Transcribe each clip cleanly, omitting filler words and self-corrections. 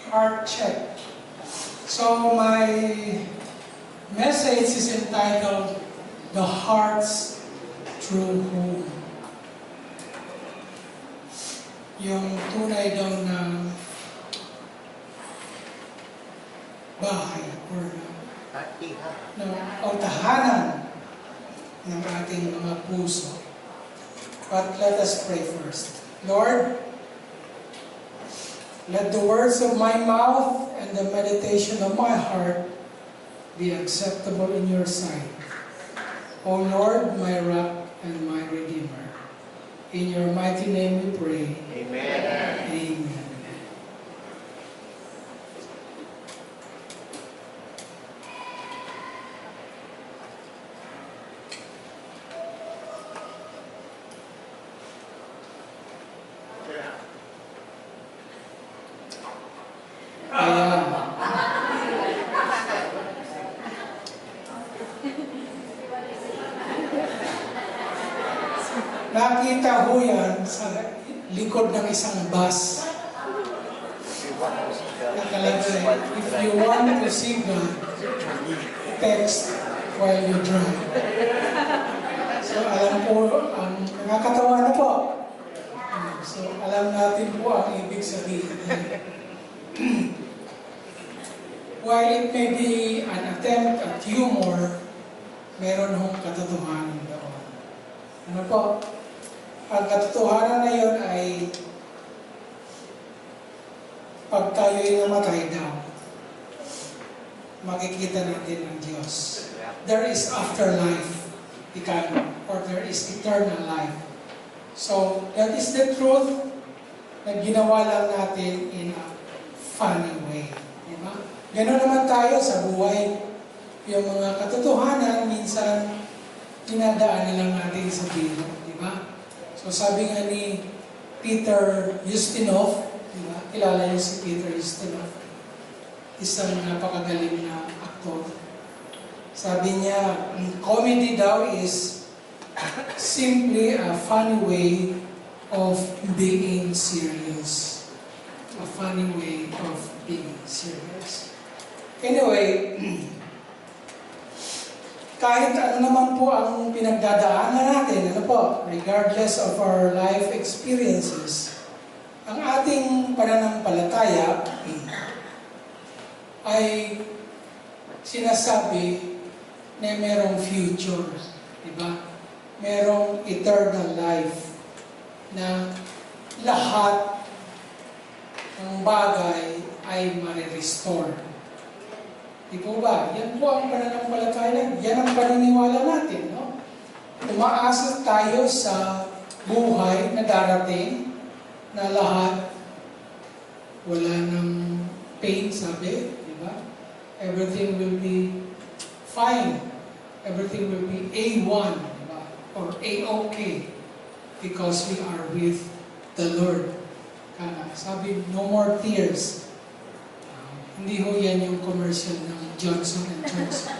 heart check. So my message is entitled, The Heart's True Home. Yung tunay daw na bahay o tahanan ng ating mga puso. But let us pray first. Lord, let the words of my mouth and the meditation of my heart be acceptable in your sight. O Lord, my rock and my redeemer. In your mighty name we pray. Amen. Amen. Nakita ho yan sa likod ng isang bus. Nakalagay, if you want to see God, text while you drive. So alam po, nakakatawa na po. So alam natin po ang ibig sabihin. While it may be an attempt at humor, meron hong katotohanan doon. Ano po? Ang katotohanan na yun ay pag tayo'y namatay daw, makikita natin ang Diyos. There is afterlife, or there is eternal life. So, that is the truth na ginawa lang natin in a funny way. Diba? Ganoon naman tayo sa buhay. Yung mga katotohanan, minsan, dinadaan na lang natin sa biro. Diba? So sabi nga ni Peter Ustinov, diba? Kilala niyo si Peter Ustinov, isang napakagaling na aktor. Sabi niya, comedy daw is simply a funny way of being serious. A funny way of being serious. Anyway, kahit ano naman po ang pinagdadaanan natin, ano po, regardless of our life experiences, ang ating pananampalataya ay sinasabi na merong future, di ba? Merong eternal life na lahat ng bagay ay ma-restore. Di po ba? Yan po ang pananampalataya. Yan ang paniniwala natin, no? Umaasa tayo sa buhay na darating na lahat wala ng pain, sabi, di ba? Everything will be fine. Everything will be A1, di ba? Or A-OK. Because we are with the Lord. Sabi, no more tears. Hindi ho yan yung commercial ng Johnson & Johnson.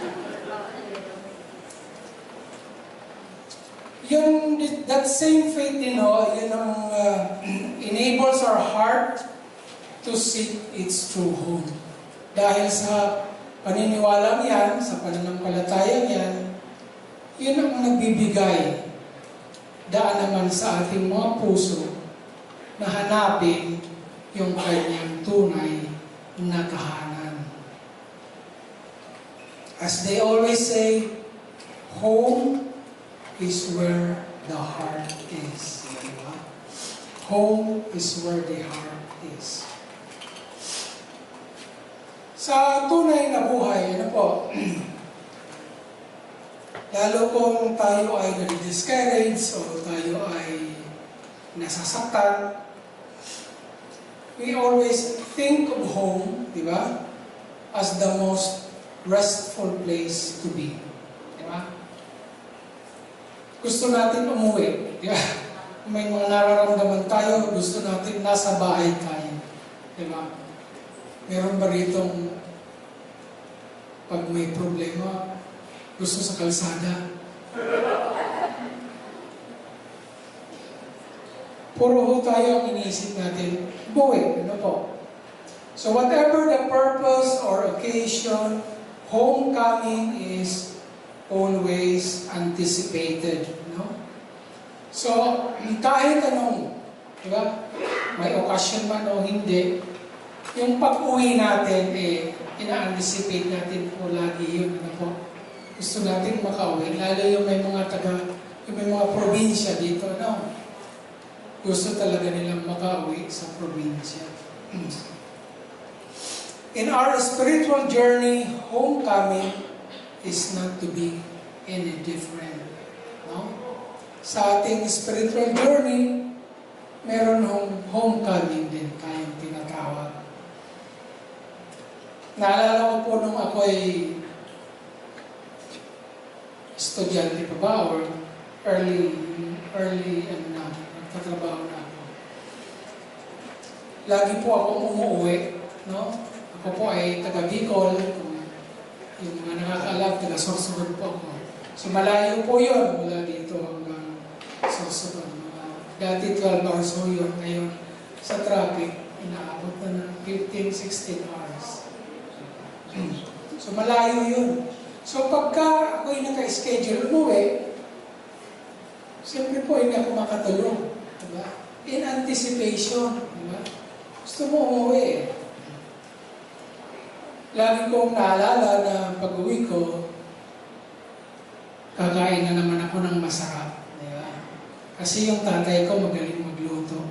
That same faith, yun ang enables our heart to seek its true home. Dahil sa paniniwalang yan, sa pananampalatayang yan, yun ang nagbibigay daan naman sa ating mga puso na hanapin yung kanyang tunay na tahanan. As they always say, home is where the heart is. Diba? Home is where the heart is. Sa tunay na buhay, ano po, lalo kung tayo ay na-discourage o tayo ay nasasaktan, we always think of home, di ba, as the most restful place to be. Di ba? Gusto natin umuwi. Di ba? Kung may mga nararamdaman tayo, gusto natin nasa bahay tayo. Di ba? Meron ba ritong pag may problema, gusto sa kalsada? Puro ho tayo ang iniisip natin, buhay, ano po? So whatever the purpose or occasion, homecoming is always anticipated. No? So kahit anong, di ba? May okasyon man o hindi, yung pag-uwi natin, ina-anticipate natin po lagi yun. Ano po? Gusto natin makauwi, lalo yung may mga probinsya dito, no? Gusto talaga nilang makauwi sa probinsya. In our spiritual journey, homecoming is not to be any different. No? Sa ating spiritual journey, meron homecoming din tayong tinatawag. Naalala ko po nung ako'y estudyante pa ba or early nagtatrabaho na ako. Lagi po akong umuwi, no? Ako po ay taga Bicol, yung mga nakakaalam, taga Sorsogon po ako. So malayo po yun mula dito hanggang Sorsogon. Dati 12 hours po yun, ngayon sa traffic, inaabot na ng 15-16 hours. So malayo yun. So pagka ako'y naka-schedule umuwi, siyempre po hindi ako makatulog. Diba? In anticipation. Diba? Gusto mo umuwi. Lagi kong naalala na pag-uwi ko, kakain na naman ako ng masarap. Diba? Kasi yung tatay ko magaling magluto.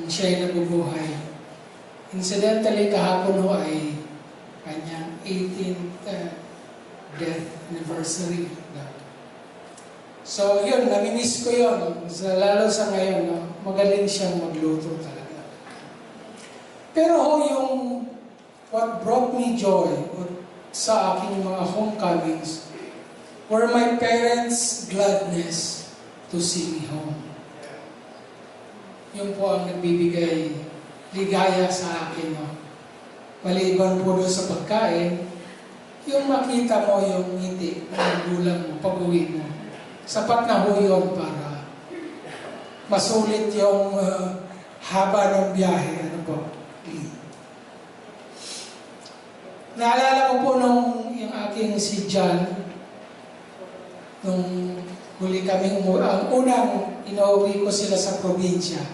Siya ay nabubuhay. Incidentally, kahapon ho ay kanyang 18th death anniversary. So yun, namimiss ko yun. Lalo sa ngayon, no? Magaling siyang magluto talaga. Pero ho, yung what brought me joy sa aking mga homecomings were my parents' gladness to see me home. Yun po ang nagbibigay ligaya sa akin. No? Maliban po doon sa pagkain, yung makita mo yung ngiti ng magulang mo pag-uwi mo. Sapat na ho yun para masulit yung haba ng biyahe. Ano po? Naalala ko po nung yung aking si John, nung huli kaming ang unang inauwi ko sila sa probinsya.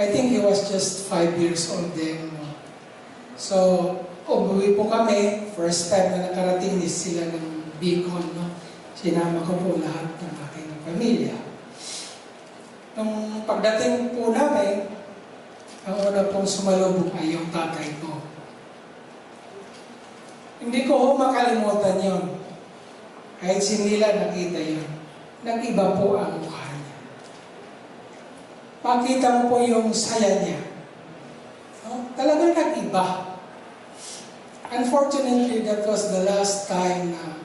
I think he was just 5 years old then. No? So, umuwi po kami. First time na nakarating sila ng Bicol. No? Sinama ko po lahat ng aking pamilya. Nung pagdating po namin, ang una pong sumalubong ay yung tatay ko. Hindi ko makalimutan yun. Kahit sinila nakita yun. Nag-iba po ang mukha niya. Makita mo po yung saya niya. No? Talagang nag-iba. Unfortunately, that was the last time na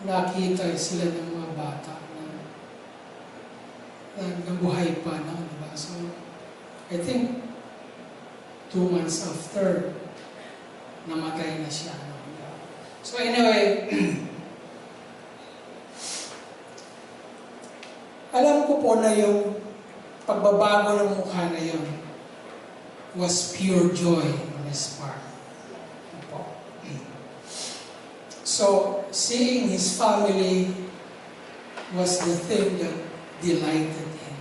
nakita sila ng mga bata na nabuhay pa. No? Diba? So, I think 2 months after, namatay na siya. No? So anyway, alam ko po na yung pagbabago ng mukha na yun was pure joy on his part. So, seeing his family was the thing that delighted him.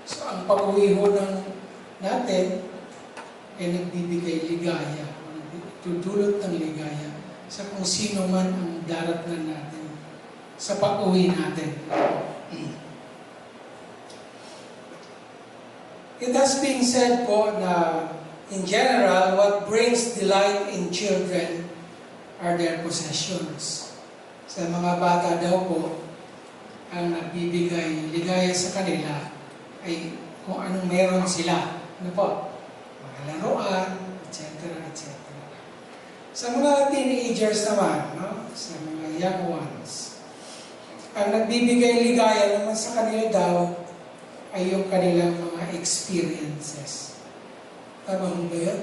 So, ang pag-uwi ho natin ay nagbibigay ligaya, tutulot ng ligaya sa kung sino man ang daratnan natin sa pag-uwi natin. It has been said po na in general, what brings delight in children are their possessions. Sa mga bata daw po, ang nagbibigay ligaya sa kanila ay kung anong meron sila. Ano po? Mga laruan, etc. etc. Sa mga teenagers naman, no? Sa mga young ones, ang nagbibigay ligaya naman sa kanila daw ay yung kanilang mga experiences. Tama mo ba yun?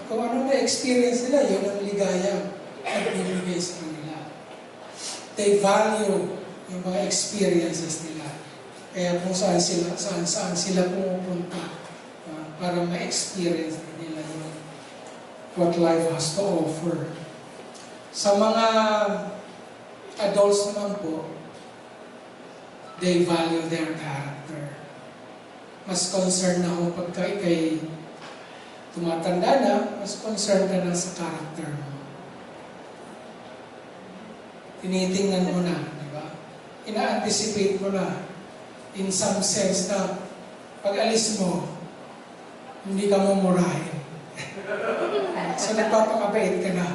Kung ano na experience nila, yun ang ligaya at bibigay sa kanila. They value yung mga experiences nila. Kaya kung saan sila pumupunta, para ma-experience nila yun, what life has to offer. Sa mga adults naman po, they value their character. Mas concerned na ako pagka ikay tumatanda na, mas concerned ka na sa character mo. Tinitingnan mo na, di ba? Ina-anticipate mo na, in some sense na pag alis mo, hindi ka mumurahin. So nagpapakabait ka na.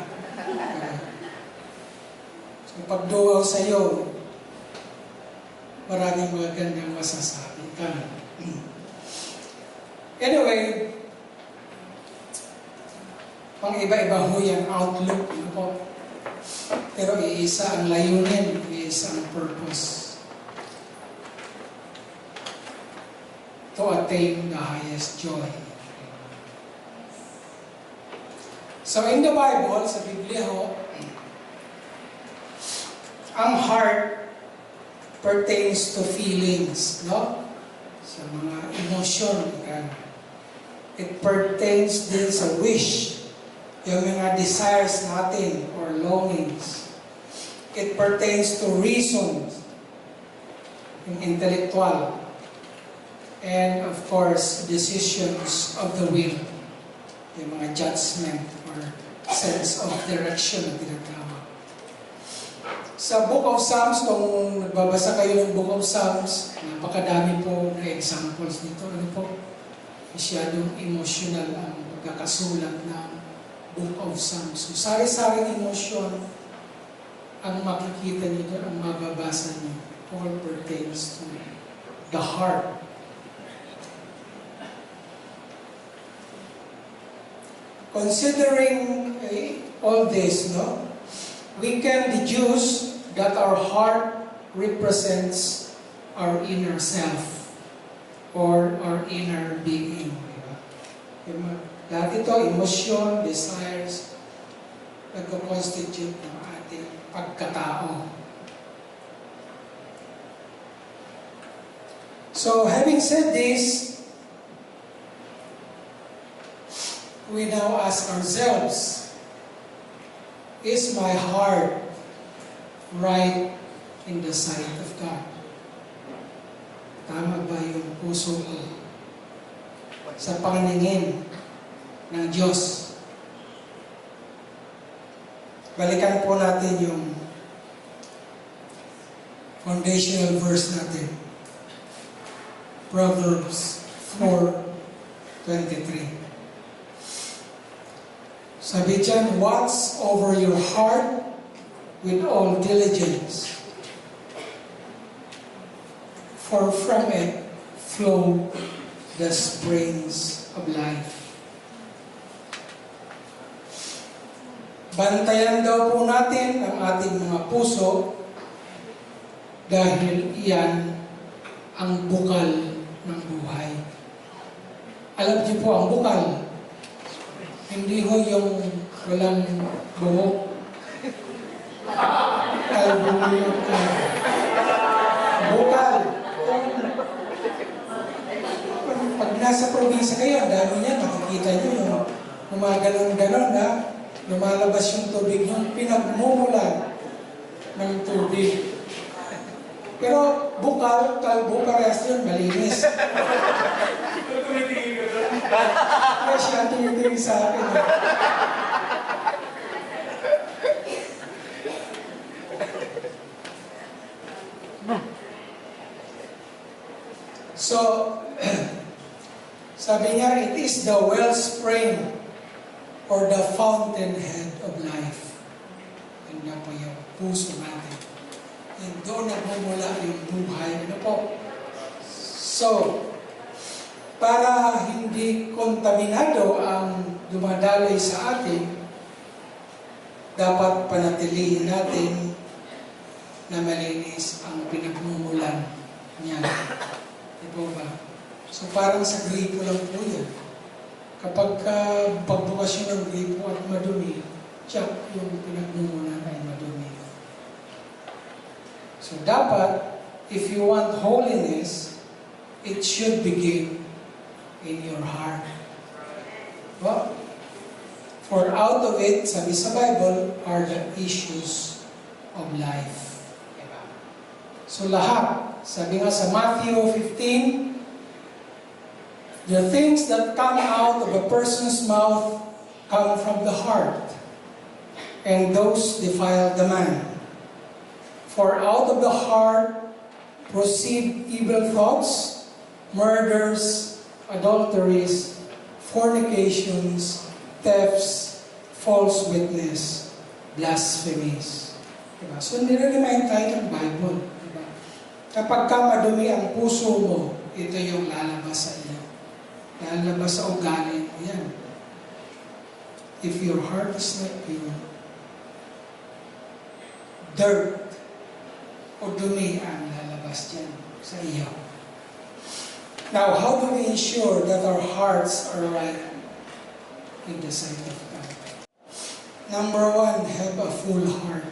So pagduwaw sa'yo, maraming magandang masasabi ka. Anyway, pang iba-iba ho yung outlook. Pero iisa ang layunin, iisa ang purpose. To attain the highest joy. So in the Bible, sa Biblia ho, ang heart pertains to feelings, no? Sa mga emotion. It pertains din sa wish, yung mga desires natin or longings. It pertains to reasons, yung intellectual. And of course, decisions of the will, yung mga judgment or sense of direction na tinatawag. Sa Book of Psalms, kung nagbabasa kayo ng Book of Psalms, napakadami po na examples nito. Ano po? Masyadong emotional ang pagkakasulat ng Book of Psalms. So, sari-saring emosyon ang makikita nito, ang mababasa niyo. All pertains to the heart. Considering all this, no, we can deduce that our heart represents our inner self or our inner being. Diba? Lahat ito, emosyon, desires, nagko-constitute ng ating pagkatao. So, having said this, we now ask ourselves, is my heart right in the sight of God? Tama ba yung puso ko sa paningin ng Diyos? Balikan po natin yung foundational verse natin. Proverbs 4:23. Sabi dyan, watch over your heart with all diligence, for from it flow the springs of life. Bantayan daw po natin ang ating mga puso dahil iyan ang bukal ng buhay. Alam niyo po ang bukal, hindi ho yung walang buhok. Kalbunod ka. Bukal. Pag nasa probinsya kayo, ang dami niya, makikita niyo yung gumaganon-ganon na lumalabas yung tubig, yung pinagmumulan ng tubig. Pero bukal, kalbo, parehas yun, malinis. Kaya siya tumitingin sa akin. So, sabi niya, it is the wellspring or the fountainhead of life. Yan na po yung puso natin. And doon nagmumula yung buhay. Ano po? So, para hindi kontaminado ang dumadaloy sa atin, dapat panatilihin natin na malinis ang pinagmumulan niya. Diba ba? So parang sa gripo lang po yan. Kapag pagbukas yun ng gripo at madumi, tiyak yung pinagmumulan ay madumi. So dapat, if you want holiness, it should begin in your heart. Well, for out of it, sabi sa Bible, are the issues of life. Diba? So lahat, sabi nga sa Matthew 15, the things that come out of a person's mouth come from the heart, and those defile the man. For out of the heart proceed evil thoughts, murders, adulteries, fornications, thefts, false witness, blasphemies. Diba? So, nire-remind tayo ng Bible. Diba? Kapag ka madumi ang puso mo, ito yung lalabas sa iyo. Lalabas sa ugali mo yan. If your heart is not pure, dirt o dumi ang lalabas dyan sa iyo. Now, how do we ensure that our hearts are right in the sight of God? Number one, have a full heart.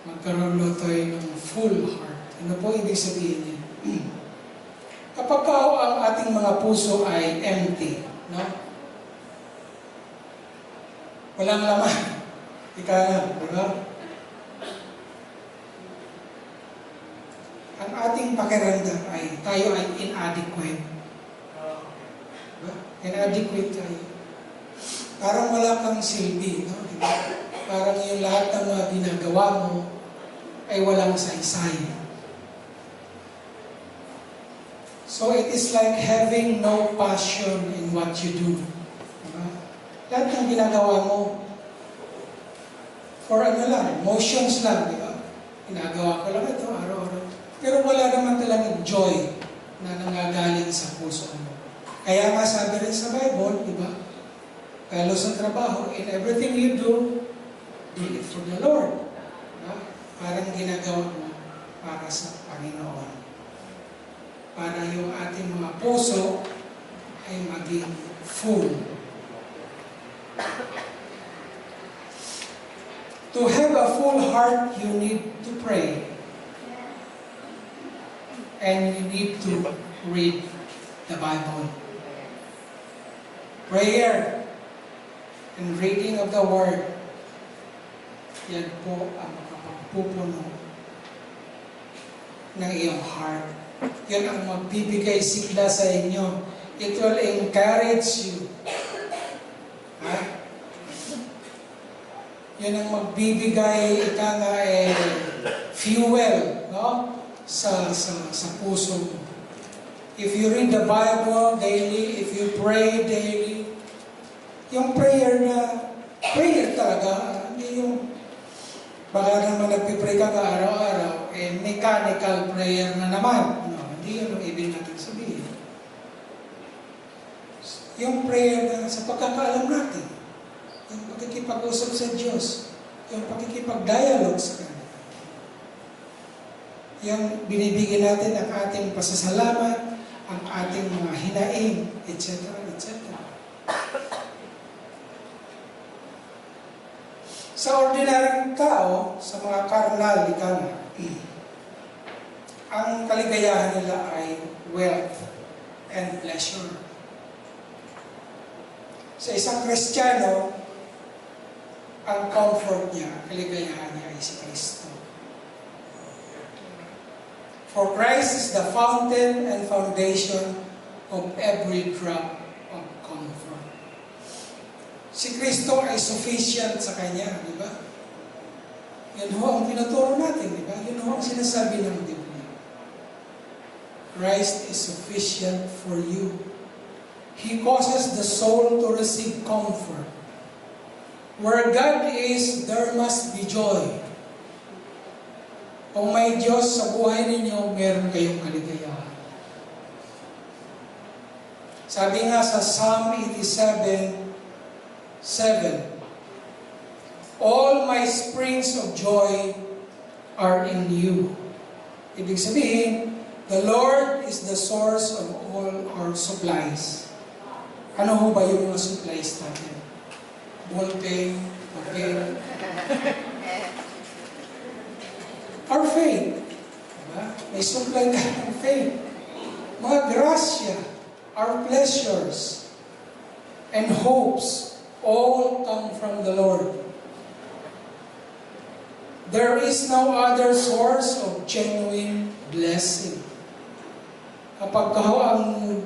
Magkaroon mo tayo ng full heart. Ano po ibig sabihin niya? Kapag ang ating mga puso ay empty, no? Walang laman. Ika na, di ba? Ang ating pakiramdam ay tayo ay inadequate. Diba? Inadequate tayo. Parang wala kang silbi, no? Diba? Parang yung lahat ng mga ginagawa mo ay walang saysay. So it is like having no passion in what you do. Diba? Lahat ng ginagawa mo, for ano lang, motions lang, di ba? Ginagawa ko lang ito araw-araw. Pero wala naman talagang joy na nangagaling sa puso mo. Kaya nga sabi rin sa Bible, di ba? Kaya sa trabaho, in everything you do it for the Lord. Diba? Parang ginagawa mo para sa Panginoon. Para yung ating mga puso ay maging full. To have a full heart, you need to pray. And you need to read the Bible. Prayer and reading of the Word, yan po ang makapagpupuno ng iyong heart. Yan ang magbibigay sigla sa inyo. It will encourage you. Ha? Yan ang magbibigay, ika nga fuel, no? Sa puso mo. If you read the Bible daily, if you pray daily, yung prayer talaga, hindi yung baka naman nagpipray ka araw-araw, mechanical prayer na naman. No, hindi yun ang ibig natin sabihin. Yung prayer na sa pagkakaalam natin, yung pakikipag-usap sa Diyos, yung pakikipag-dialogue sa Kanya. Yung binibigyan natin ang ating pasasalamat, ang ating mga hinaing, etc., etc. Sa ordinaryong tao, sa mga karnal, ang kaligayahan nila ay wealth and pleasure. Sa isang Kristiyano, ang comfort niya, kaligayahan niya ay si Kristo. For Christ is the fountain and foundation of every drop of comfort. Si Kristo ay sufficient sa Kanya, di ba? Yan ho ang tinuturo natin, di ba? Yan ho ang sinasabi ng Biblia. Christ is sufficient for you. He causes the soul to receive comfort. Where God is, there must be joy. Kung may Diyos sa buhay ninyo, meron kayong kaligayahan. Sabi nga sa Psalm 87:7, all my springs of joy are in you. Ibig sabihin, the Lord is the source of all our supplies. Ano ho ba yung mga supplies natin? Ballpen, papel. Our faith. Diba? May supply ka ng faith. Mga grasya. our pleasures, and hopes all come from the Lord. There is no other source of genuine blessing. Kapag ang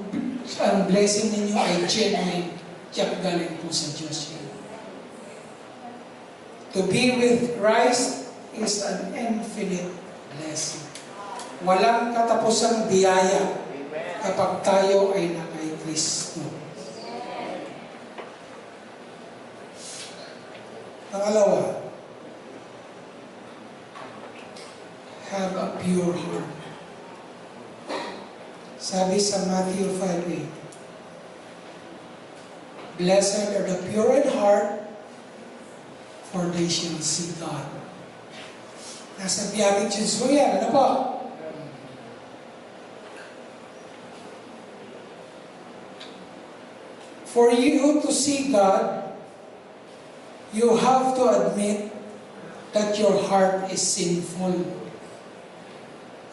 blessing ninyo ay genuine, tiyak galing po sa Diyos yan. To be with Christ is an infinite blessing. Walang katapusang biyaya kapag tayo ay na kay Kristo. Pangalawa, have a pure heart. Sabi sa Matthew 5:8, blessed are the pure in heart, for they shall see God. Nasa Beatitudes mo yan, ano po? For you to see God, you have to admit that your heart is sinful.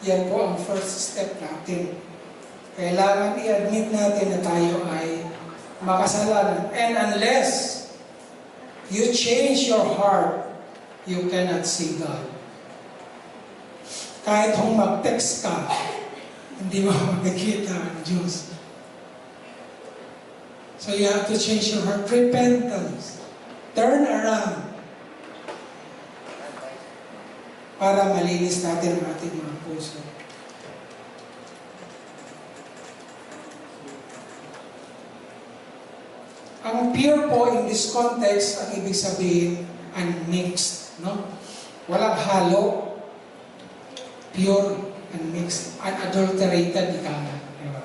Yan po ang first step natin. Kailangan i-admit natin na tayo ay makasalanan. And unless you change your heart, you cannot see God. Kahit kung mag-text ka, hindi mo makikita ang Diyos. So you have to change your heart. Repentance. Turn around. Para malinis natin ang ating mga puso. Ang pure po in this context, ang ibig sabihin, unmixed. No? Walang halo. Pure, unmixed, unadulterated, ika nga. Diba?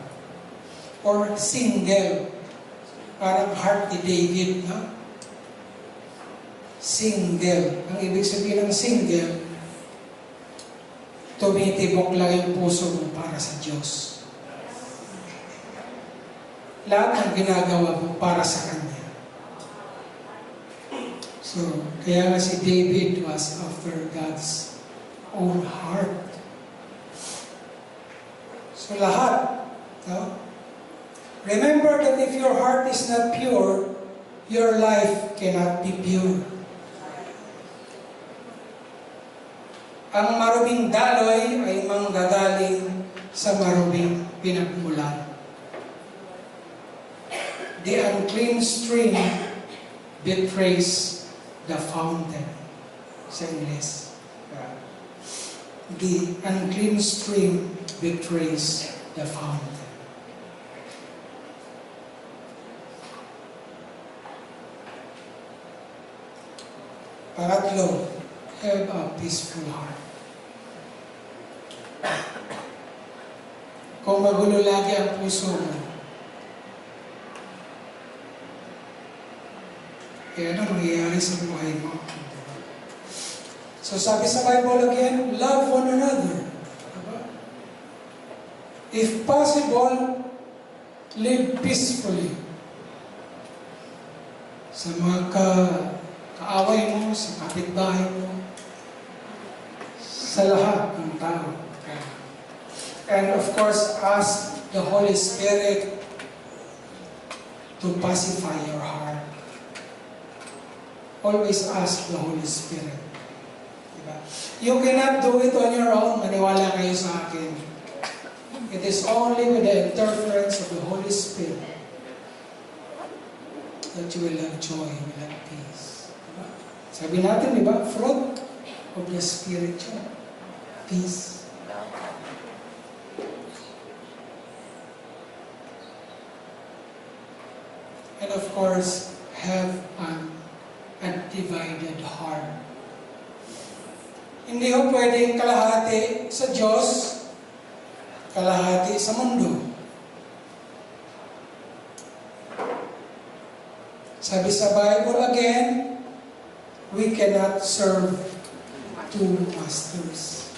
Or single. Parang heart ni David. No? Single. Ang ibig sabihin ng single, tumitibok lang yung puso mo para sa Diyos. Lahat ng ginagawa mo para sa Kanya. So, kaya nga si David was after God's own heart. So, lahat. No? Remember that if your heart is not pure, your life cannot be pure. Ang maruming daloy ay manggagaling sa maruming pinagmulan. The unclean stream betrays the fountain. Sa Ingles. The unclean stream betrays the fountain. Pangatlo, have a peaceful heart. Kung magulo lagi ang puso mo, kaya ano mangyayari sa buhay mo? So sabi sa Bible again, love one another. Diba? If possible, live peacefully. Sa mga kaaway mo, sa kapitbahay mo, sa lahat ng tao. And of course, ask the Holy Spirit to pacify your heart. Always ask the Holy Spirit. Diba? You cannot do it on your own. Maniwala kayo sa akin. It is only with the interference of the Holy Spirit that you will have joy, you will have peace. Diba? Sabi natin, diba? Fruit of the Spirit yun. Peace. And of course, have an undivided heart. Hindi ho pwedeng kalahati sa Diyos, kalahati sa mundo. Sabi sa Bible again, we cannot serve two masters.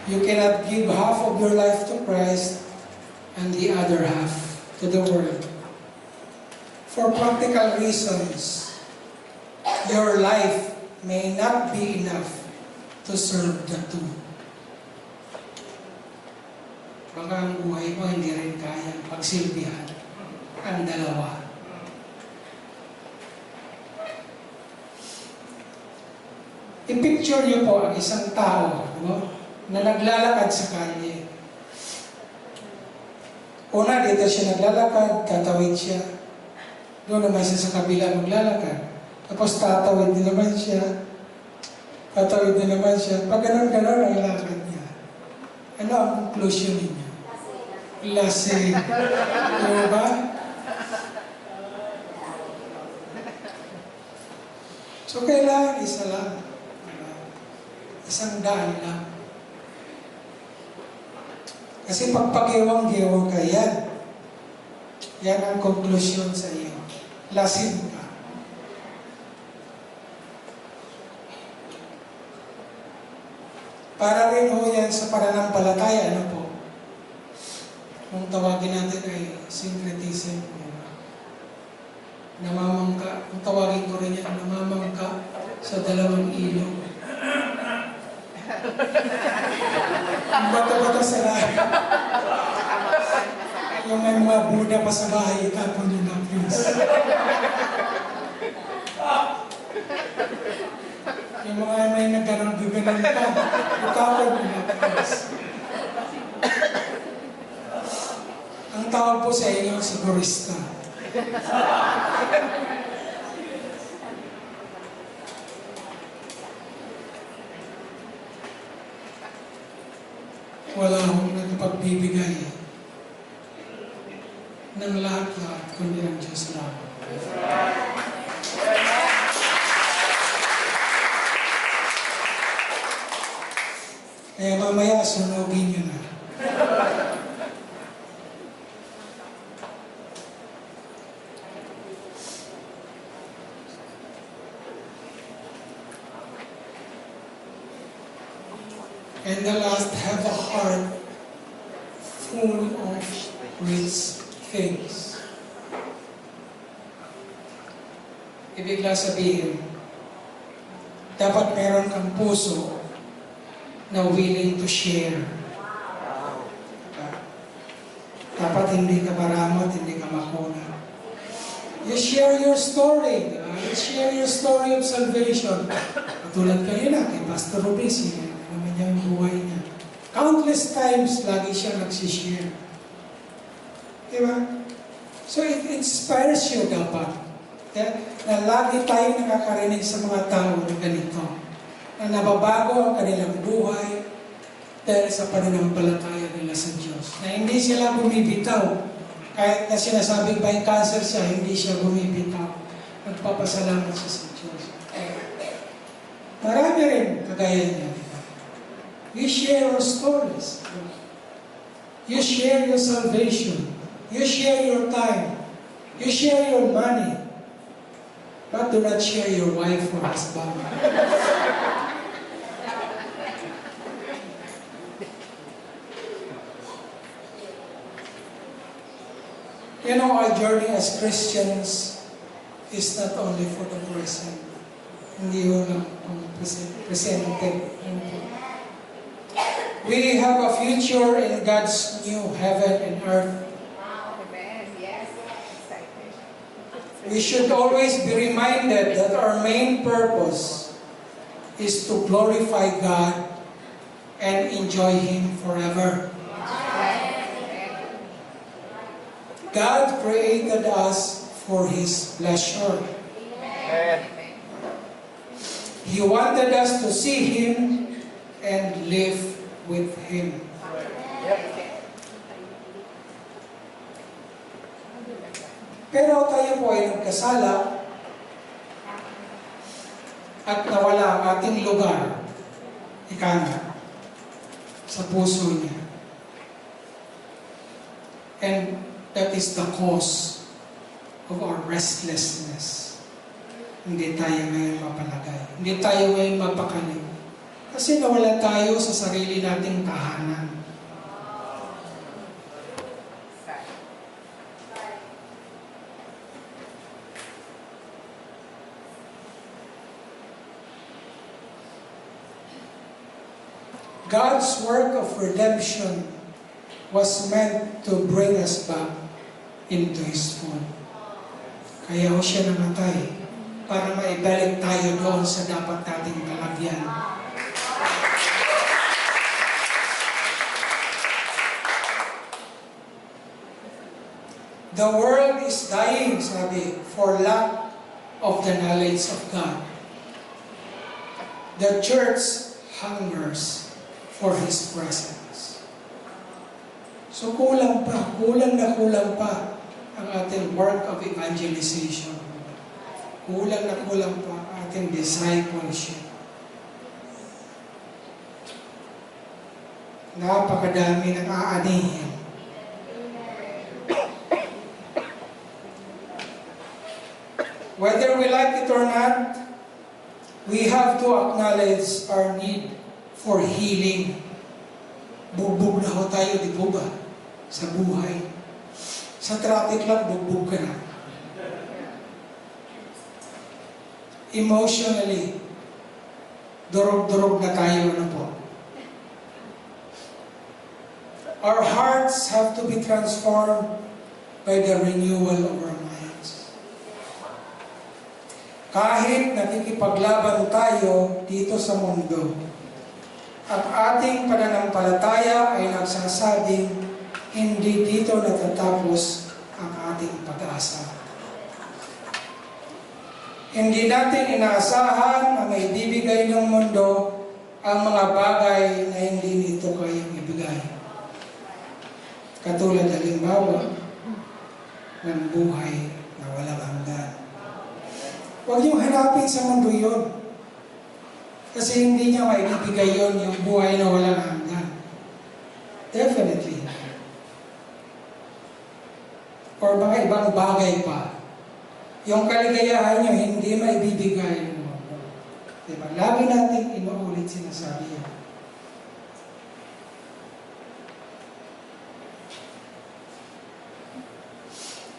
You cannot give half of your life to Christ and the other half to the world. For practical reasons, your life may not be enough to serve the two. baka ang buhay mo hindi rin kaya pagsilbihan ang dalawa. I-picture niyo po ang isang tao, no, na naglalakad sa kalye. Una, dito siya naglalakad, tatawid siya. Doon naman siya sa kabila maglalakad. Tapos tatawid din naman siya. Tatawid din naman siya. Pag ganon-ganon ang lakad niya. Ano ang conclusion niya? Lasing. Diba ba? So, kailangan isa lang. Isang daan lang. Kasi pag pagiwang-giwang ka yan, yan ang conclusion sa iyo. Lasing ka. Para rin ho yan sa pananampalataya, ano po? Kung tawagin natin ay syncretism. Namamangka. Kung tawagin ko rin yan, namamangka sa dalawang ilog. Ang bata-bata sa lahat. Yung may mga Buddha pa sa bahay, itapon nyo na, please. Yung mga may nagganang-ganan pa, itapon nyo na, please. Ang tawag po sa inyo, sigurista. Wala akong nagpagbibigay ng lahat-lahat kundi ang Diyos lang. Kaya mamaya sunugin nyo na. And the last, have a heart full of rich things. Ibig lang sabihin, dapat meron kang puso na willing to share. Dapat hindi ka maramot, hindi ka makuna. You share your story. You share your story of salvation. Katulad kanina kay Pastor Rubis, naman niya yung buhay niya. Countless times, lagi siya nagsishare. Diba? So it inspires you dapat. Na lagi tayo nakakarinig sa mga tao na ganito. Na nababago ang kanilang buhay dahil sa pananampalataya nila sa Diyos. Na hindi sila bumibitaw. Kahit na sinasabing may cancer siya, hindi siya bumibitaw. Nagpapasalamat siya sa Diyos. Marami rin kagaya niya. You share your stories. You share your salvation. You share your time. You share your money. But do not share your wife or husband. You know, our journey as Christians is not only for the present. Hindi yun lang presented. We have a future in God's new heaven and earth. Amen. Yes. We should always be reminded that our main purpose is to glorify God and enjoy Him forever. God created us for His pleasure. He wanted us to see Him and live with Him. Pero tayo po ay nagkasala at nawala ang ating lugar, ikana, sa puso niya. And that is the cause of our restlessness. Hindi tayo ngayon mapalagay. Hindi tayo ngayon mapakalim. Kasi nawala tayo sa sarili nating tahanan. God's work of redemption was meant to bring us back into His fold. Kaya ho siya namatay para maibalik tayo doon sa dapat nating kalagyan. The world is dying, sabi, for lack of the knowledge of God. The church hungers for His presence. So kulang pa ang ating work of evangelization. Kulang pa ang ating discipleship. Napakadami ng aanihin. Whether we like it or not, we have to acknowledge our need for healing. Bugbog na ho tayo, di po ba? Sa buhay. Sa traffic lang, bugbog ka na. Emotionally, durog-durog na tayo na po. Our hearts have to be transformed by the renewal of our minds. Kahit nakikipaglaban tayo dito sa mundo, ang ating pananampalataya ay nagsasabing hindi dito natatapos ang ating pag-asa. Hindi natin inaasahan na may bibigay ng mundo ang mga bagay na hindi nito kayang ibigay. Katulad halimbawa ng buhay na walang hanggan. Huwag niyong hanapin sa mundo yun. Kasi hindi niya maibibigay yun, yung buhay na walang hanggan. Definitely. Or mga ibang bagay pa. Yung kaligayahan niyo, hindi maibibigay ng mundo. Diba? Lagi natin inuulit sinasabi yan.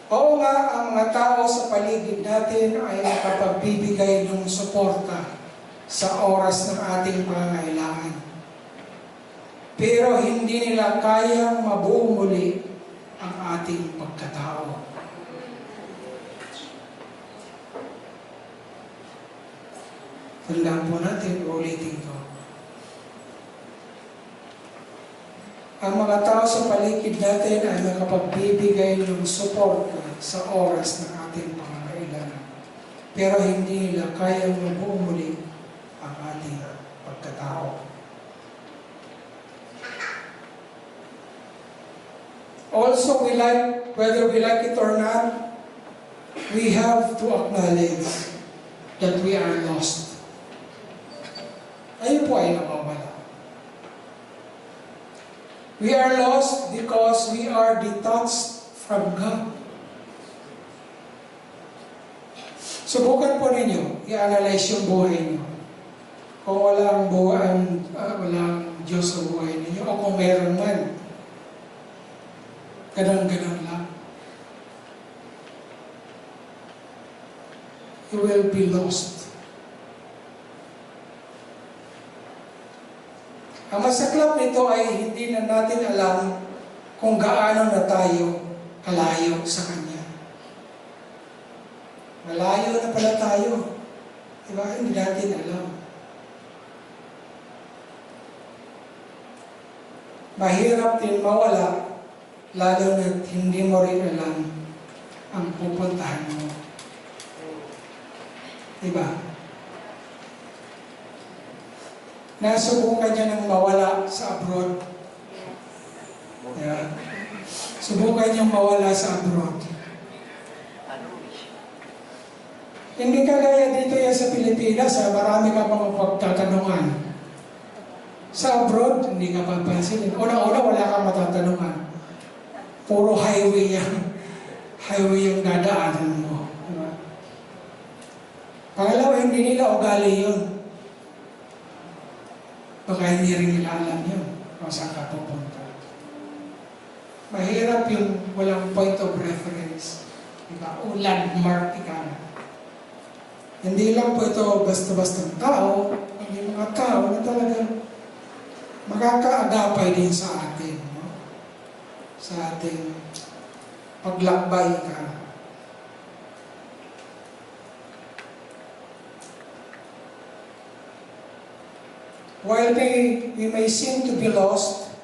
Oo nga, ang mga tao sa paligid natin ay nakapagbibigay ng suporta sa oras ng ating pangangailangan. Pero hindi nila kayang mabuo muli ang ating pagkatao. Tandaan po natin, ulitin ko. Ang mga tao sa paligid natin ay nakapagbibigay ng suporta sa oras ng ating pangangailangan. Pero hindi nila kayang mabuo muli ang ating pagkatao. Also, whether we like it or not, we have to acknowledge that we are lost. Tayo po ay nawawala. We are lost because we are detached from God. Subukan po ninyo, i-analyze yung buhay niyo. Kung walang Diyos sa buhay ninyo, o kung meron man, ganun-ganun lang. You will be lost. Ang masaklap nito ay hindi na natin alam kung gaano na tayo kalayo sa Kanya. Malayo na pala tayo. Diba? Hindi natin alam. Mahirap din mawala, lalo na hindi mo rin alam ang pupuntahan mo. Diba? Nasubukan niya nang mawala sa abroad. Yeah. Subukan niyang mawala sa abroad. Hindi kagaya dito yan sa Pilipinas, marami ka pang pagtatanungan. Sa abroad, hindi ka papansinin. Una-una, wala kang matatanungan. Puro highway yan. Highway yung dadaanan mo. Diba? Pangalawa, hindi nila ugali yun. Baka hindi rin nila alam yun kung saan ka pupunta. Mahirap yung walang point of reference. Diba? O landmark ika na. Hindi lang po ito basta-basta tao, hindi mga tao na talaga makakaagapay din sa atin. No? sa ating paglakbay ka. While we may seem to be lost,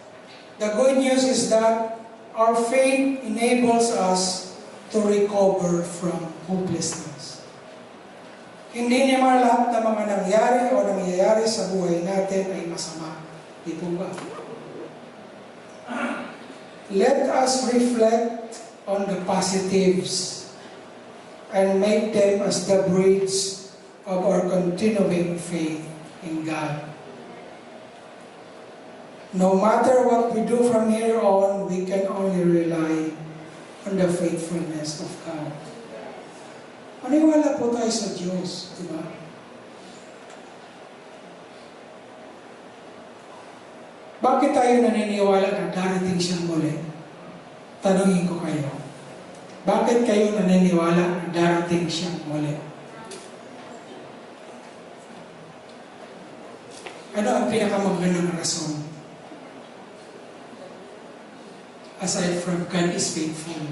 the good news is that our faith enables us to recover from hopelessness. Hindi naman lahat ng mga nangyari o nangyayari sa buhay natin ay masama. Di po ba? Let us reflect on the positives and make them as the bridge of our continuing faith in God. No matter what we do from here on, we can only rely on the faithfulness of God. Maniwala po tayo sa Diyos, di ba? Bakit tayo naniniwala na darating siyang muli? Tanungin ko kayo. Bakit kayo naniniwala na darating siyang muli? Ano ang pinakamagandang rason? Aside from God is faithful.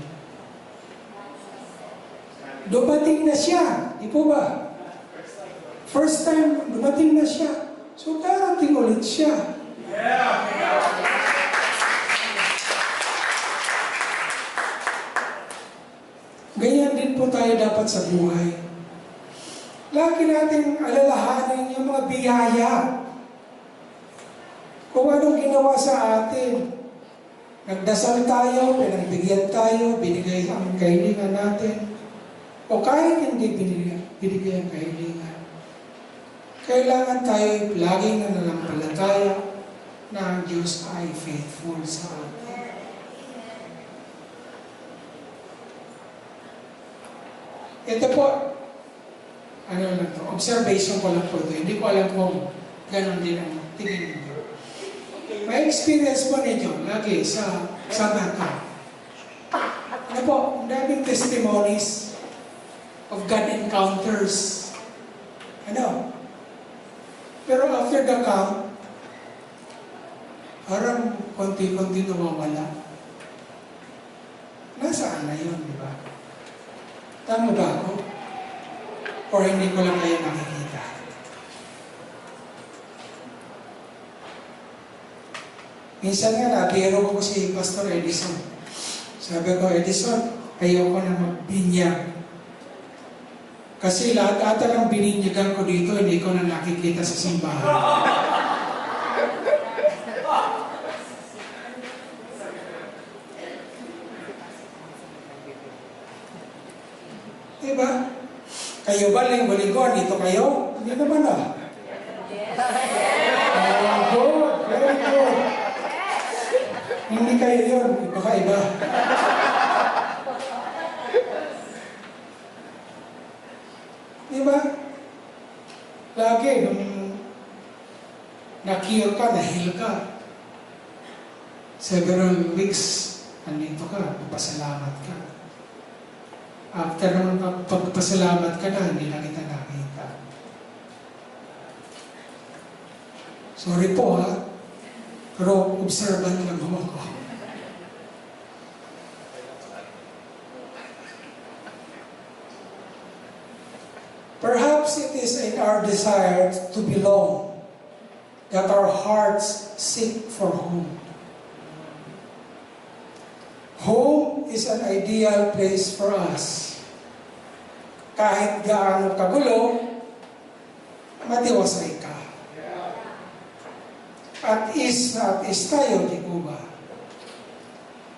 Dumating na siya. Di po ba? First time, dumating na siya. So, darating ulit siya. Ganyan din po tayo dapat sa buhay. Lagi natin alalahanin yung mga biyaya. Kung anong ginawa sa atin. Nagdasal tayo, pinagbigyan tayo, binigay ang kahilingan natin. O kahit hindi binigay ang kahilingan. Kailangan tayo laging nananampalataya na ang Diyos ay faithful sa atin. Ito po, ano lang to, observation ko lang po ito. Hindi ko alam kung gano'n din ang tingin niyo. May experience po ninyo lagi sa Bangka. Ano po, ang daming testimonies of God encounters. Ano? Pero after the camp, parang konti-konti nawawala. Nasaan na yun, di ba? Tama ba ako? Or hindi ko lang kayo nakikita? Minsan nga, nabiro ko si Pastor Edison. Sabi ko, Edison, ayoko na magbinyag. Kasi lahat ata ng bininyagan ko dito, hindi ko na nakikita sa simbahan. Diba? Kayo ba, linggo-linggo, dito kayo? Hindi naman ah. Good, very good. Hindi kayo yun, baka iba. Diba? Lagi, nung na-cure ka, na-heal ka, several weeks, nandito ka, magpasalamat ka. After nung pagpasalamat ka na, hindi na kita nakita. Sorry po ha, pero observant lang ako. Perhaps it is in our desire to belong that our hearts seek for home. Home is an ideal place for us. Kahit gaano kagulo, matiwasay ka. At is tayo, di po ba?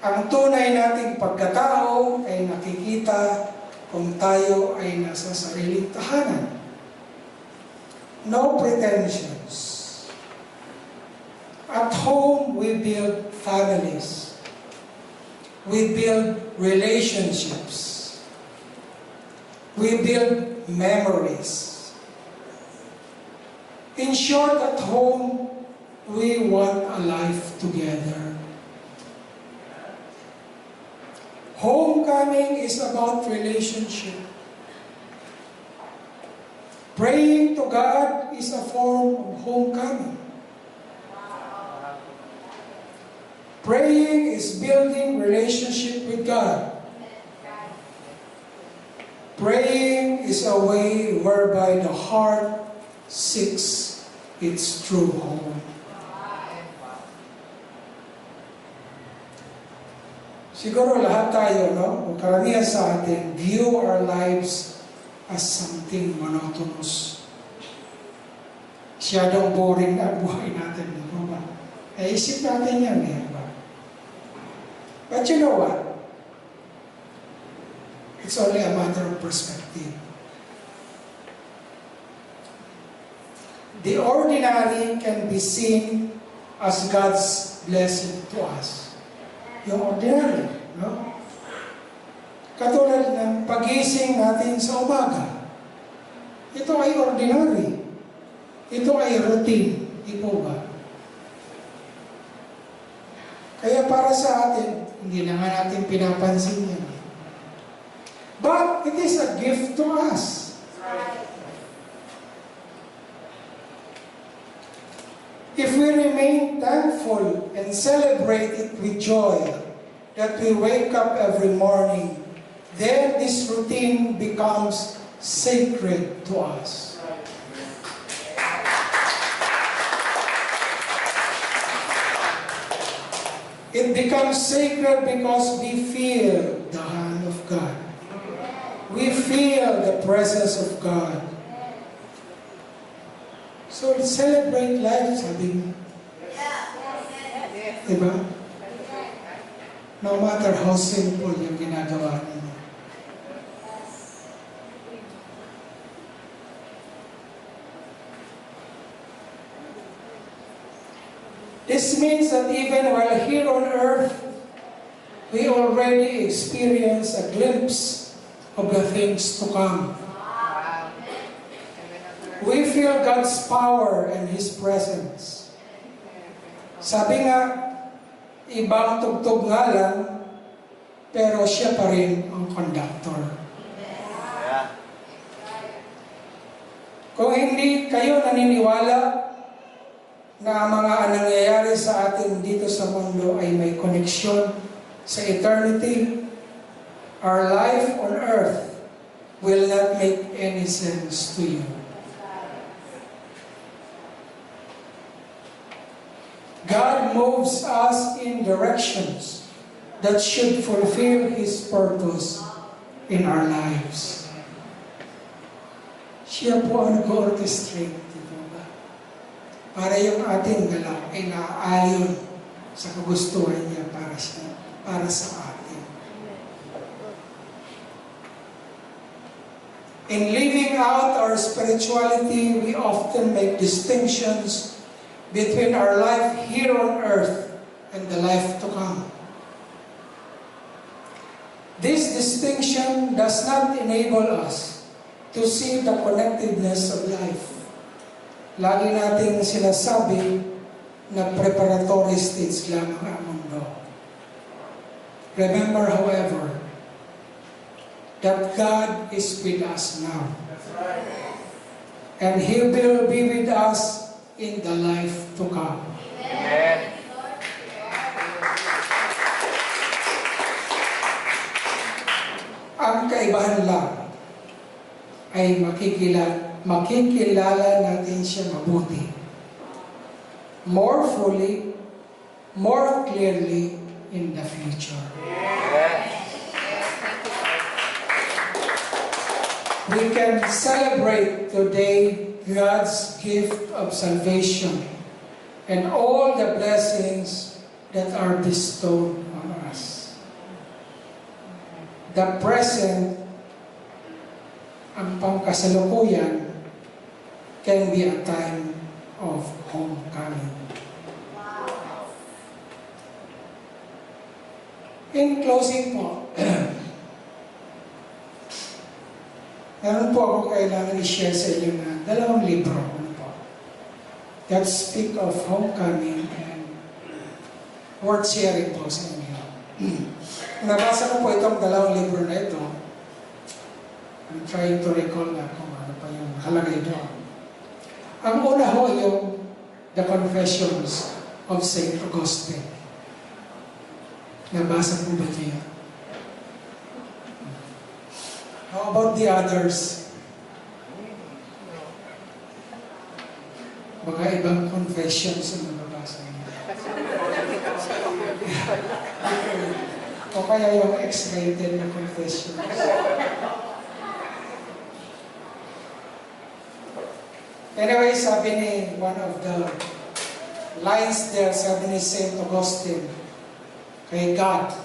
Ang tunay nating pagkatao ay nakikita kung tayo ay nasa sariling tahanan. No pretensions. At home, we build families. We build relationships. We build memories. In short, at home, we want a life together. Homecoming is about relationship. Praying to God is a form of homecoming. Praying is building relationship with God. Praying is a way whereby the heart seeks its true home. Siguro lahat tayo, no? Karamihan sa atin, view our lives as something monotonous. Siyadong boring na buhay natin, di ba? Isip natin yan, di ba? But you know what? It's only a matter of perspective. The ordinary can be seen as God's blessing to us. Yung ordinary, no? Katulad ng pagising natin sa umaga. Ito ay ordinary. Ito ay routine. Di po ba? Kaya para sa atin, hindi na nga natin pinapansin yan. But it is a gift to us. If we remain thankful and celebrate it with joy, that we wake up every morning, then this routine becomes sacred to us. It becomes sacred because we feel the hand of God. We feel the presence of God. So celebrate life, sabi mo. Diba? No matter how simple yung ginagawa niyo. This means that even while here on earth, we already experience a glimpse of the things to come. We feel God's power and His presence. Sabi nga, ibang tugtog nga lang, pero siya pa rin ang conductor. Kung hindi kayo naniniwala na ang mga nangyayari sa atin dito sa mundo ay may koneksyon sa eternity, our life on earth will not make any sense to you. God moves us in directions that should fulfill His purpose in our lives. Siya po ang nag-orchestrate, di ba? Para yung ating galaw ay naaayon sa kagustuhan niya para sa atin. In living out our spirituality, we often make distinctions between our life here on earth and the life to come. This distinction does not enable us to see the connectedness of life. Lagi nating sinasabi na preparatory stage lamang ang mundo. Remember, however, that God is with us now. That's right. And He will be with us in the life to come. Amen. Ang kaibahan lang ay makikilala natin siya mabuti. More fully, more clearly in the future. We can celebrate today God's gift of salvation and all the blessings that are bestowed on us. The present, ang pangkasalukuyan, can be a time of homecoming. In closing po, meron po ako kailangan i-share sa inyo na dalawang libro that speak of homecoming and worth sharing po sa inyo. Nabasa ko po itong dalawang libro na ito. I'm trying to recall na kung ano pa yung halagay doon. Ang una ho yung The Confessions of St. Augustine. Nabasa po ba niya? How about the others? Baka ibang confessions ang nababasa niya. O kaya yung X-rated na confessions. Anyway, sabi ni one of the lines there, sabi ni St. Augustine, kay God,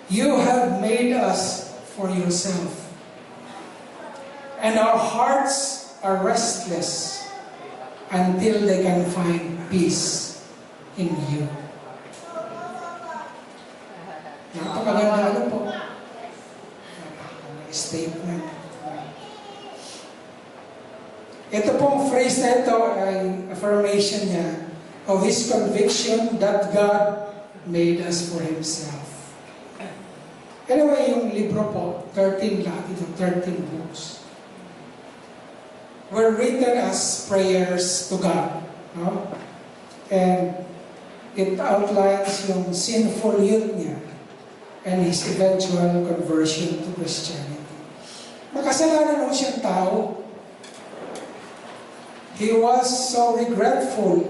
"You have made us for yourself, and our hearts are restless until they can find peace in you." Napakaganda ano po? Napakaganda statement. Ito pong phrase na ito ay affirmation niya of his conviction that God made us for Himself. Anyway, yung libro po, 13 lahat ito, 13 books, were written as prayers to God. No? And it outlines yung sinful youth niya and his eventual conversion to Christianity. Makasalanan ho siyang tao. He was so regretful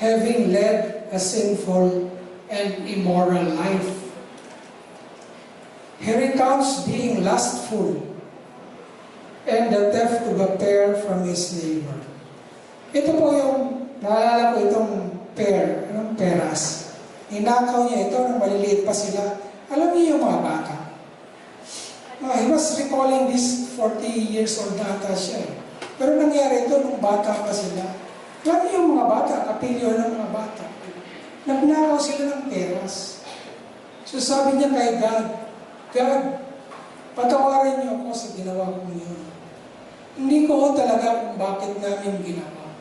having led a sinful and immoral life. He recounts being lustful and the theft of a pear from his neighbor. Ito po yung, naalala ko itong pear, anong peras. Ninakaw niya ito nang maliliit pa sila. Alam niyo yung mga bata. He was recalling this 40 years old ata siya. Pero nangyari ito nung bata pa sila. Alam niyo yung mga bata, kapilyo ng mga bata. Nagnakaw sila ng peras. So sabi niya kay God, God, patawarin niyo ako sa ginawa ko yun. Hindi ko talaga kung bakit namin ginawa.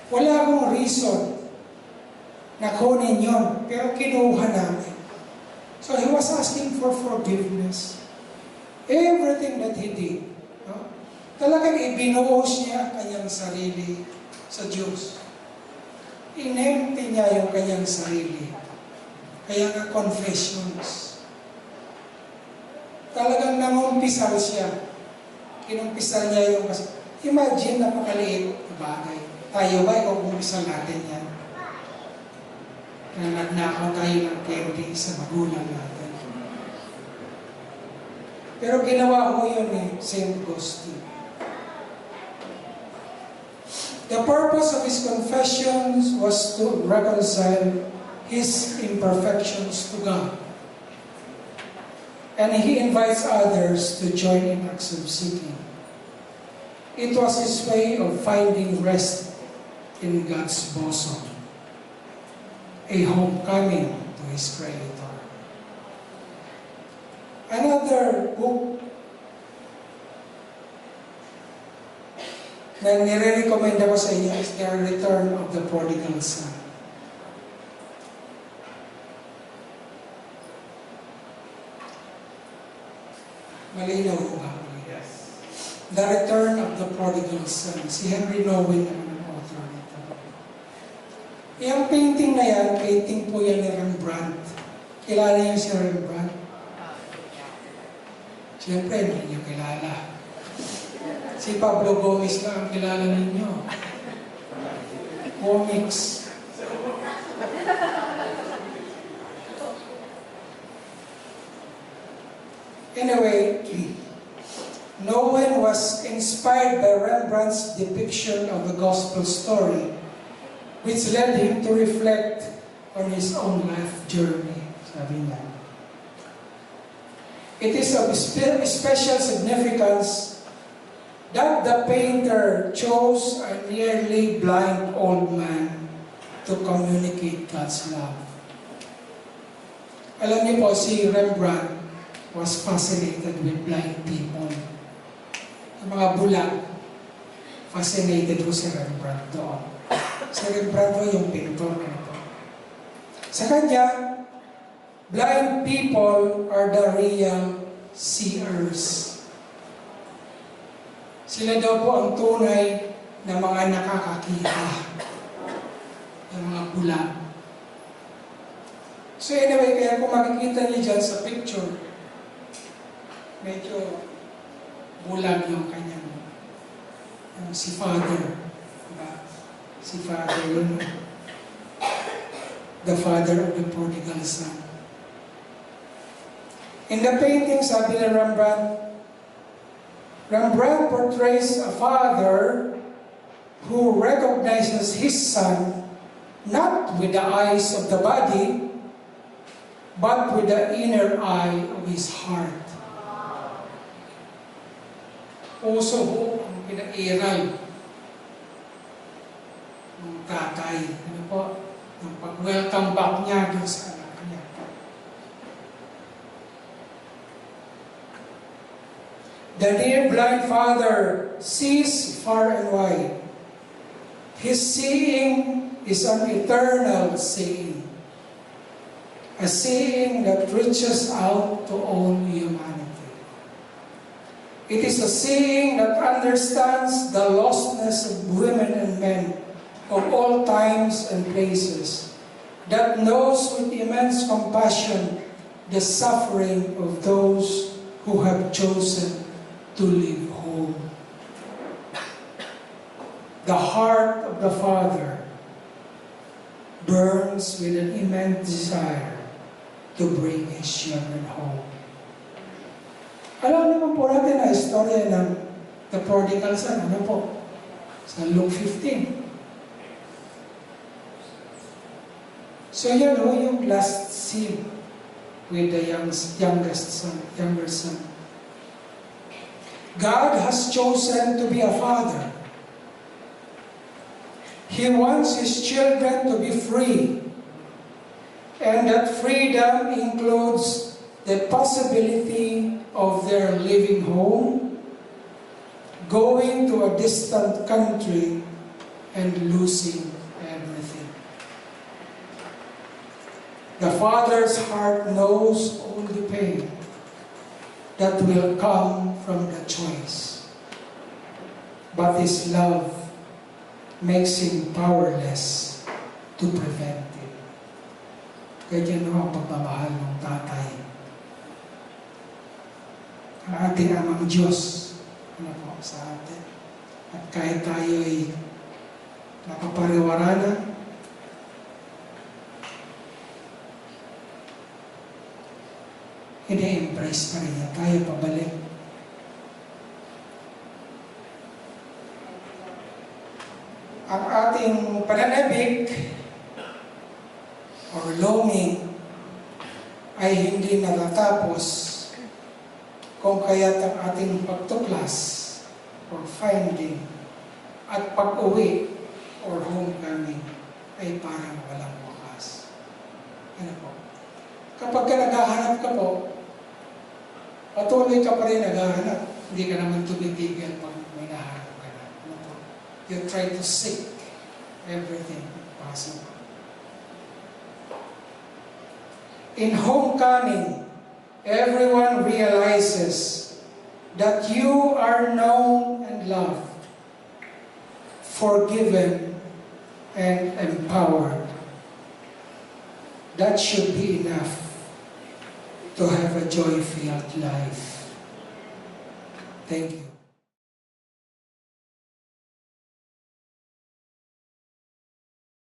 Wala akong reason na kunin yun, pero kinuha namin. So he was asking for forgiveness. Everything that he did, no? Talagang ibinuhos niya kanyang sarili sa Diyos. Inempty niya yung kanyang sarili. Kaya nga confessions. Talagang nangumpisal siya. Kinumpisal niya yung... Imagine, napakaliit na bagay. Tayo ba, ikukumpisal natin yan? Na nagnakaw tayo ng candy sa magulang natin. Pero ginawa ko yun ni St. Augustine. The purpose of his confessions was to reconcile his imperfections to God. And he invites others to join in acts of seeking. It was his way of finding rest in God's bosom, a homecoming to his Creator. Another book na nire-recommend ako sa inyo is The Return of the Prodigal Son. Malinaw ko ba? Yes. The Return of the Prodigal Son. Si Henry Nowen ang author nito. Yung painting na yan, painting po yan ni Rembrandt. Kilala niyo si Rembrandt? Siyempre, hindi niyo kilala. Si Pablo Gomez lang ang kilala ninyo. Comics. Anyway, Nowen was inspired by Rembrandt's depiction of the gospel story, which led him to reflect on his own life journey. Sabi niya. It is of special significance that the painter chose a nearly blind old man to communicate God's love. Alam niyo po, si Rembrandt was fascinated with blind people. Yung mga bulag, fascinated ko si Rembrandt doon. Si Rembrandt po yung pintor na ito. Sa kanya, blind people are the real seers. Sila daw po ang tunay na mga nakakakita. bulag. So anyway, kaya kung makikita niyo dyan sa picture, medyo bulag yung kanyang si Father. Diba? Si Father yun. The father of the prodigal son. In the painting, sabi ni Rembrandt portrays a father who recognizes his son not with the eyes of the body, but with the inner eye of his heart. Puso ho ang pinairal ng tatay. Ano po? Yung pag-welcome back niya doon sa anak niya. The dear blind father sees far and wide. His seeing is an eternal seeing. A seeing that reaches out to all humanity. It is a seeing that understands the lostness of women and men of all times and places, that knows with immense compassion the suffering of those who have chosen to leave home. The heart of the Father burns with an immense desire to bring His children home. Alam naman po natin na istorya ng the prodigal son, ano po? Sa Luke 15. So yan o, yung last scene with the younger son. God has chosen to be a father. He wants His children to be free. And that freedom includes the possibility of their leaving home, going to a distant country, and losing everything. The Father's heart knows all the pain that will come from the choice. But His love makes Him powerless to prevent it. Ganyan ang pagmamahal ng tatay. Ang ating amang Diyos, ano po, sa atin. At kahit tayo ay napapariwara na, ini-embrace pa rin niya. Tayo pabalik. Ang ating pananabik or longing ay hindi natatapos kung kaya't ang ating pagtuklas or finding at pag-uwi or homecoming ay parang walang wakas. Ano po? Kapag ka naghahanap ka po, patuloy ka pa rin naghahanap. Hindi ka naman tumitigil pag may nahanap ka na. Ano po? You try to seek everything possible. In homecoming, everyone realizes that you are known and loved, forgiven, and empowered. That should be enough to have a joy-filled life. Thank you.